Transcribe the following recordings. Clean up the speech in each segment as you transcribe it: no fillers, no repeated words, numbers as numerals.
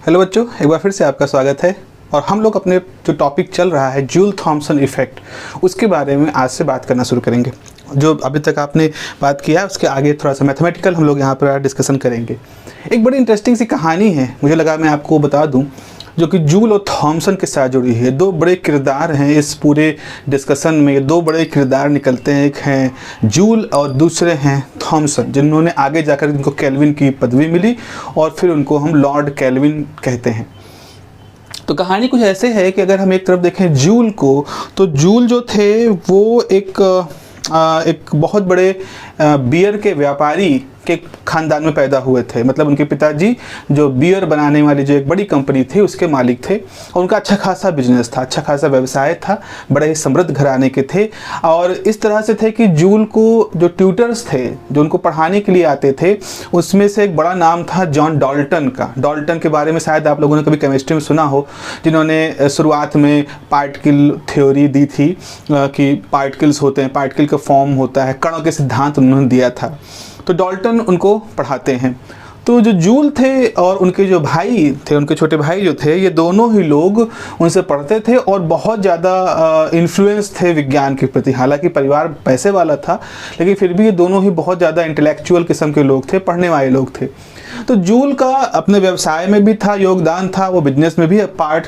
Hello बच्चों, एक बार फिर से आपका स्वागत है। और हम लोग अपने जो टॉपिक चल रहा है जूल थॉम्सन इफ़ेक्ट, उसके बारे में आज से बात करना शुरू करेंगे। जो अभी तक आपने बात किया है उसके आगे थोड़ा सा मैथमेटिकल हम लोग यहाँ पर डिस्कशन करेंगे। एक बड़ी इंटरेस्टिंग सी कहानी है, मुझे लगा मैं आपको बता दूँ, जो कि जूल और थॉम्सन के साथ जुड़ी है। दो बड़े किरदार हैं इस पूरे डिस्कशन में, दो बड़े किरदार निकलते हैं। एक हैं जूल और दूसरे हैं थॉम्सन, जिन्होंने आगे जाकर इनको केल्विन की पदवी मिली और फिर उनको हम लॉर्ड केल्विन कहते हैं। तो कहानी कुछ ऐसे है कि अगर हम एक तरफ देखें जूल को, तो जूल जो थे वो एक बहुत बड़े बियर के व्यापारी के ख़ानदान में पैदा हुए थे। मतलब उनके पिताजी जो बियर बनाने वाली जो एक बड़ी कंपनी थी उसके मालिक थे और उनका अच्छा खासा बिजनेस था, अच्छा खासा व्यवसाय था, बड़े ही समृद्ध घराने के थे। और इस तरह से थे कि जूल को जो ट्यूटर्स थे जो उनको पढ़ाने के लिए आते थे, उसमें से एक बड़ा नाम था जॉन डाल्टन का। डाल्टन के बारे में शायद आप लोगों ने कभी केमिस्ट्री में सुना हो, जिन्होंने शुरुआत में पार्टिकल थ्योरी दी थी कि पार्टिकल्स होते हैं, पार्टिकल का फॉर्म होता है, कणों के सिद्धांत उन्होंने दिया था। तो डाल्टन उनको पढ़ाते हैं। तो जो जूल थे और उनके जो भाई थे, उनके छोटे भाई जो थे, ये दोनों ही लोग उनसे पढ़ते थे और बहुत ज़्यादा इन्फ्लुएंस थे विज्ञान के प्रति। हालांकि परिवार पैसे वाला था, लेकिन फिर भी ये दोनों ही बहुत ज़्यादा इंटेलेक्चुअल किस्म के लोग थे, पढ़ने वाले लोग थे। तो जूल का अपने व्यवसाय में भी था योगदान था, वो बिजनेस में भी पार्ट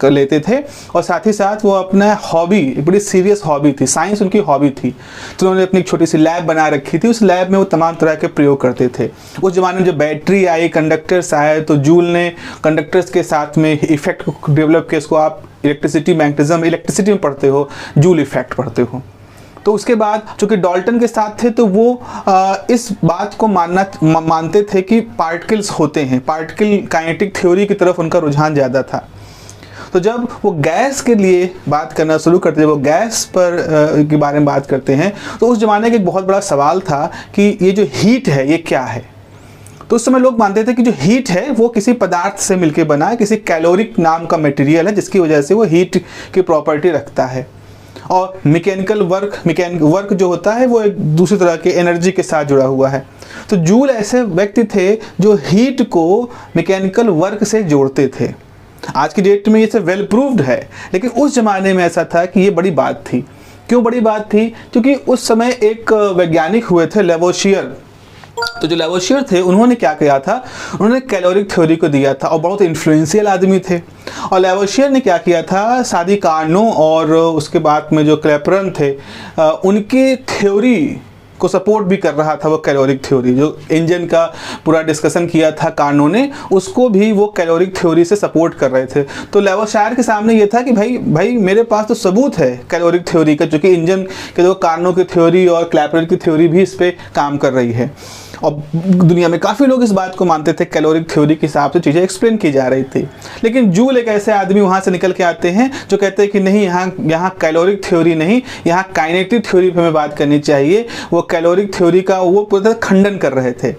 लेते थे और साथ ही साथ वो अपना हॉबी, एक बड़ी सीरियस हॉबी थी, साइंस उनकी हॉबी थी। तो उन्होंने अपनी एक छोटी सी लैब बना रखी थी, उस लैब में वो तमाम तरह के प्रयोग करते थे। उस ज़माने में जब बैटरी आई, कंडक्टर्स आए, तो जूल ने कंडक्टर्स के साथ में इफेक्ट को डेवलप किया। इसको आप इलेक्ट्रिसिटी मैग्नेटिज्म, इलेक्ट्रिसिटी में पढ़ते हो, जूल इफेक्ट पढ़ते हो। तो उसके बाद चूँकि डाल्टन के साथ थे तो वो इस बात को मानते थे कि पार्टिकल्स होते हैं, पार्टिकल काइनेटिक थ्योरी की तरफ उनका रुझान ज़्यादा था। तो जब वो गैस के लिए बात करना शुरू करते हैं, वो गैस पर के बारे में बात करते हैं, तो उस ज़माने का एक बहुत बड़ा सवाल था कि ये जो हीट है ये क्या है। तो उस समय लोग मानते थे कि जो हीट है वो किसी पदार्थ से मिलकर बना है, किसी कैलोरिक नाम का मटेरियल है, जिसकी वजह से वो हीट की प्रॉपर्टी रखता है। और मैकेनिकल वर्क जो होता है वो एक दूसरी तरह के एनर्जी के साथ जुड़ा हुआ है। तो जूल ऐसे व्यक्ति थे जो हीट को मैकेनिकल वर्क से जोड़ते थे। आज की डेट में ये सब वेल प्रूव्ड है, लेकिन उस ज़माने में ऐसा था कि ये बड़ी बात थी। क्यों बड़ी बात थी? क्योंकि उस समय एक वैज्ञानिक हुए थे लेवोशियर। तो जो लेवोशियर थे उन्होंने क्या किया था, उन्होंने कैलोरिक थ्योरी को दिया था और बहुत इन्फ्लुएंशियल आदमी थे। और लेवोशियर ने क्या किया था, सादी कार्नो और उसके बाद में जो क्लैपरन थे उनकी थ्योरी को सपोर्ट भी कर रहा था। वो कैलोरिक थ्योरी जो इंजन का पूरा डिस्कशन किया था कार्नो ने, उसको भी वो कैलोरिक थ्योरी से सपोर्ट कर रहे थे। तो लेवोशियर के सामने ये था कि भाई मेरे पास तो सबूत है कैलोरिक थ्योरी का, चूँकि इंजन के जो कार्नो की थ्योरी और क्लैपरन की थ्योरी भी इस पर काम कर रही है। और दुनिया में काफ़ी लोग इस बात को मानते थे, कैलोरिक थ्योरी के हिसाब से चीज़ें एक्सप्लेन की जा रही थी। लेकिन जूल एक ऐसे आदमी वहाँ से निकल के आते हैं जो कहते हैं कि नहीं, यहाँ कैलोरिक थ्योरी नहीं, यहाँ काइनेटिक थ्योरी पे हमें बात करनी चाहिए। वो कैलोरिक थ्योरी का वो पूरा खंडन कर रहे थे।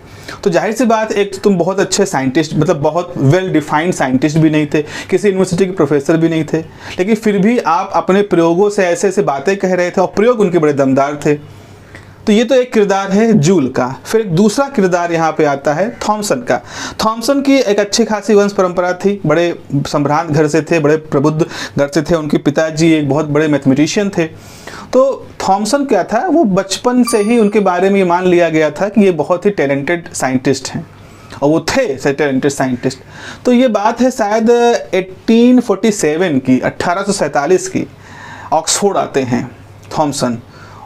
तो जाहिर सी बात, एक तो तुम बहुत अच्छे साइंटिस्ट, मतलब बहुत वेल डिफाइंड साइंटिस्ट भी नहीं थे, किसी यूनिवर्सिटी के प्रोफेसर भी नहीं थे, लेकिन फिर भी आप अपने प्रयोगों से ऐसे ऐसे बातें कह रहे थे और प्रयोग उनके बड़े दमदार थे। तो ये तो एक किरदार है जूल का। फिर एक दूसरा किरदार यहाँ पे आता है थॉम्सन का। थॉम्सन की एक अच्छी खासी वंश परंपरा थी, बड़े सम्भ्रांत घर से थे, बड़े प्रबुद्ध घर से थे। उनके पिताजी एक बहुत बड़े मैथमेटिशियन थे। तो थॉम्सन क्या था, वो बचपन से ही उनके बारे में ये मान लिया गया था कि ये बहुत ही टैलेंटेड साइंटिस्ट हैं, और वो थे टैलेंटेड साइंटिस्ट। तो ये बात है शायद 1847 की, 1847 की। ऑक्सफोर्ड आते हैं थॉम्सन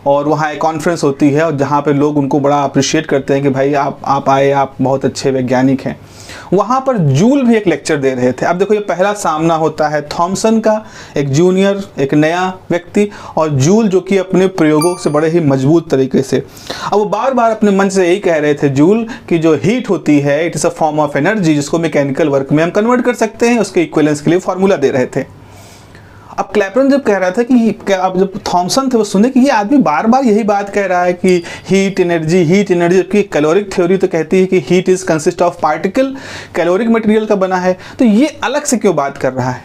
और वहाँ एक कॉन्फ्रेंस होती है और जहाँ पे लोग उनको बड़ा अप्रिशिएट करते हैं कि भाई आप आए, आप बहुत अच्छे वैज्ञानिक हैं। वहाँ पर जूल भी एक लेक्चर दे रहे थे। अब देखो, ये पहला सामना होता है थॉम्सन का, एक जूनियर, एक नया व्यक्ति, और जूल जो कि अपने प्रयोगों से बड़े ही मजबूत तरीके से। अब वो बार बार अपने मन से यही कह रहे थे जूल कि जो हीट होती है it is a form of energy, जिसको मैकेनिकल वर्क में हम कन्वर्ट कर सकते हैं। उसके इक्विवेलेंस के लिए फॉर्मूला दे रहे थे। अब क्लैपरन जब कह रहा था कि अब जब थॉम्सन थे वो सुने कि ये आदमी बार बार यही बात कह रहा है कि हीट एनर्जी, जबकि कैलोरिक थ्योरी तो कहती है कि heat is consist of particle, caloric material का बना है, तो ये अलग से क्यों बात कर रहा है।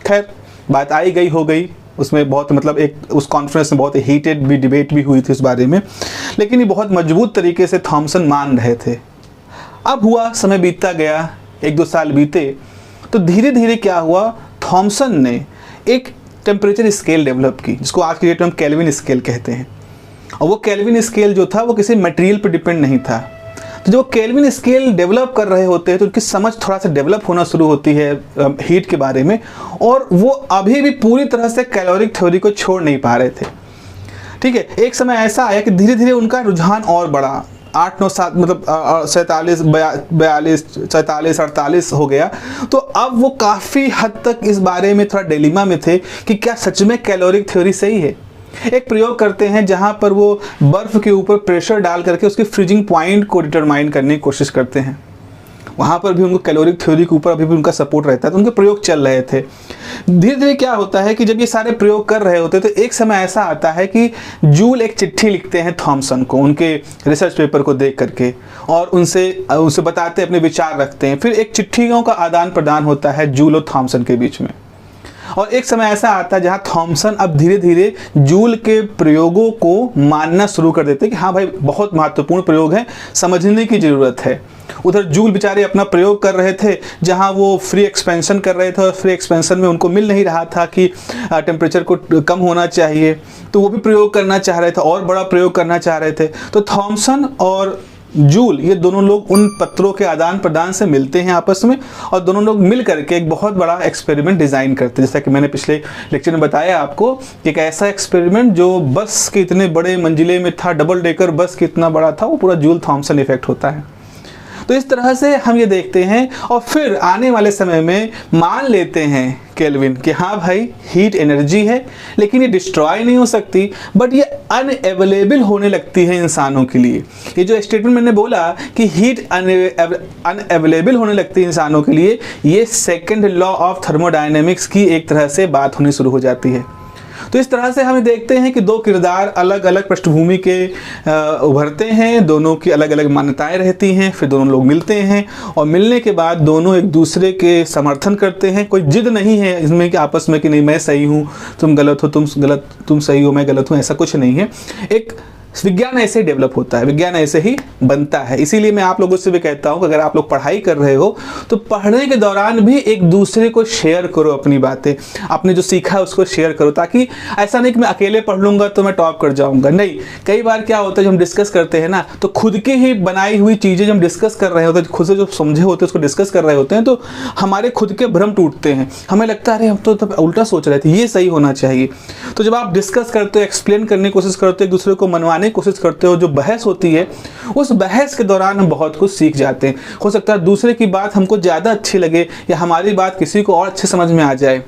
खैर, बात आई गई हो गई, उसमें बहुत मतलब एक उस कॉन्फ्रेंस में बहुत हीटेड भी डिबेट भी हुई थी इस बारे में, लेकिन ये बहुत मजबूत तरीके से थॉम्सन मान रहे थे। अब हुआ, समय बीतता गया, 1-2 साल बीते तो धीरे धीरे क्या हुआ, थॉमसन ने एक टेम्परेचर स्केल डेवलप की जिसको आज की डेट में हम केल्विन स्केल कहते हैं। और वो केल्विन स्केल जो था वो किसी मटेरियल पर डिपेंड नहीं था। तो जब वो केल्विन स्केल डेवलप कर रहे होते हैं तो उनकी समझ थोड़ा सा डेवलप होना शुरू होती है हीट के बारे में, और वो अभी भी पूरी तरह से कैलोरिक थ्योरी को छोड़ नहीं पा रहे थे। ठीक है, एक समय ऐसा आया कि धीरे धीरे उनका रुझान और बढ़ा, 8 9 7 मतलब 47 42 44 48 हो गया। तो अब वो काफ़ी हद तक इस बारे में थोड़ा डिलेमा में थे कि क्या सच में कैलोरिक थ्योरी सही है। एक प्रयोग करते हैं जहां पर वो बर्फ़ के ऊपर प्रेशर डाल करके उसके फ्रीजिंग पॉइंट को डिटरमाइन करने की कोशिश करते हैं। वहाँ पर भी उनको कैलोरिक थ्योरी के ऊपर अभी भी उनका सपोर्ट रहता है, तो उनके प्रयोग चल रहे थे। धीरे धीरे क्या होता है कि जब ये सारे प्रयोग कर रहे होते तो एक समय ऐसा आता है कि जूल एक चिट्ठी लिखते हैं थॉमसन को उनके रिसर्च पेपर को देख करके, और उनसे बताते अपने विचार रखते हैं। फिर एक चिट्ठियों का आदान प्रदान होता है जूल और थॉमसन के बीच में। और एक समय ऐसा आता है जहां थॉमसन अब धीरे धीरे जूल के प्रयोगों को मानना शुरू कर देते हैं कि हाँ भाई बहुत महत्वपूर्ण प्रयोग है, समझने की ज़रूरत है। उधर जूल बेचारे अपना प्रयोग कर रहे थे जहां वो फ्री एक्सपेंशन कर रहे थे, और फ्री एक्सपेंशन में उनको मिल नहीं रहा था कि टेम्परेचर को कम होना चाहिए, तो वो भी प्रयोग करना चाह रहे थे और बड़ा प्रयोग करना चाह रहे थे। तो थॉमसन और जूल ये दोनों लोग उन पत्रों के आदान प्रदान से मिलते हैं आपस में, और दोनों लोग मिल करके एक बहुत बड़ा एक्सपेरिमेंट डिज़ाइन करते हैं। जैसा कि मैंने पिछले लेक्चर में बताया आपको कि एक ऐसा एक्सपेरिमेंट जो बस के इतने बड़े मंजिले में था, डबल डेकर बस के इतना बड़ा था, वो पूरा जूल थॉमसन इफेक्ट होता है। तो इस तरह से हम ये देखते हैं, और फिर आने वाले समय में मान लेते हैं केल्विन कि हाँ भाई हीट एनर्जी है, लेकिन ये डिस्ट्रॉय नहीं हो सकती, बट ये अनअवेलेबल होने लगती है इंसानों के लिए। ये जो स्टेटमेंट मैंने बोला कि हीट अनअवेलेबल होने लगती है इंसानों के लिए, ये सेकंड लॉ ऑफ थर्मोडायनेमिक्स की एक तरह से बात होनी शुरू हो जाती है। तो इस तरह से हम देखते हैं कि दो किरदार अलग अलग पृष्ठभूमि के उभरते हैं, दोनों की अलग अलग मान्यताएं रहती हैं, फिर दोनों लोग मिलते हैं, और मिलने के बाद दोनों एक दूसरे के समर्थन करते हैं। कोई जिद नहीं है इसमें कि आपस में कि नहीं मैं सही हूँ तुम गलत हो, तुम सही हो मैं गलत हूँ, ऐसा कुछ नहीं है। एक विज्ञान ऐसे ही डेवलप होता है, विज्ञान ऐसे ही बनता है। इसीलिए मैं आप लोगों से भी कहता हूं कि अगर आप लोग पढ़ाई कर रहे हो तो पढ़ने के दौरान भी एक दूसरे को शेयर करो, अपनी बातें, आपने जो सीखा है उसको शेयर करो, ताकि ऐसा नहीं कि मैं अकेले पढ़ लूंगा तो मैं टॉप कर जाऊंगा। नहीं, कई बार क्या होता है जब हम डिस्कस करते हैं ना, तो खुद की ही बनाई हुई चीज़ें जब हम डिस्कस कर रहे होते हैं, खुद से जो समझे होते हैं उसको डिस्कस कर रहे होते हैं, तो हमारे खुद के भ्रम टूटते हैं। हमें लगता है अरे हम तो तब उल्टा सोच रहे थे, ये सही होना चाहिए। तो जब आप डिस्कस करते हो, एक्सप्लेन करने की कोशिश करते हो, एक दूसरे को मनवाने की कोशिश करते हो, जो बहस होती है उस बहस के दौरान हम बहुत कुछ सीख जाते हैं। हो सकता है दूसरे की बात हमको ज़्यादा अच्छी लगे या हमारी बात किसी को और अच्छे समझ में आ जाए।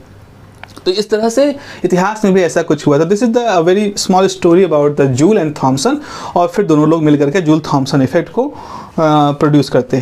तो इस तरह से इतिहास में भी ऐसा कुछ हुआ था। This is the very small story about the Joule and Thomson, और फिर दोनों लोग मिलकर के जूल थॉमसन इफेक्ट को प्रोड्यूस करते हैं।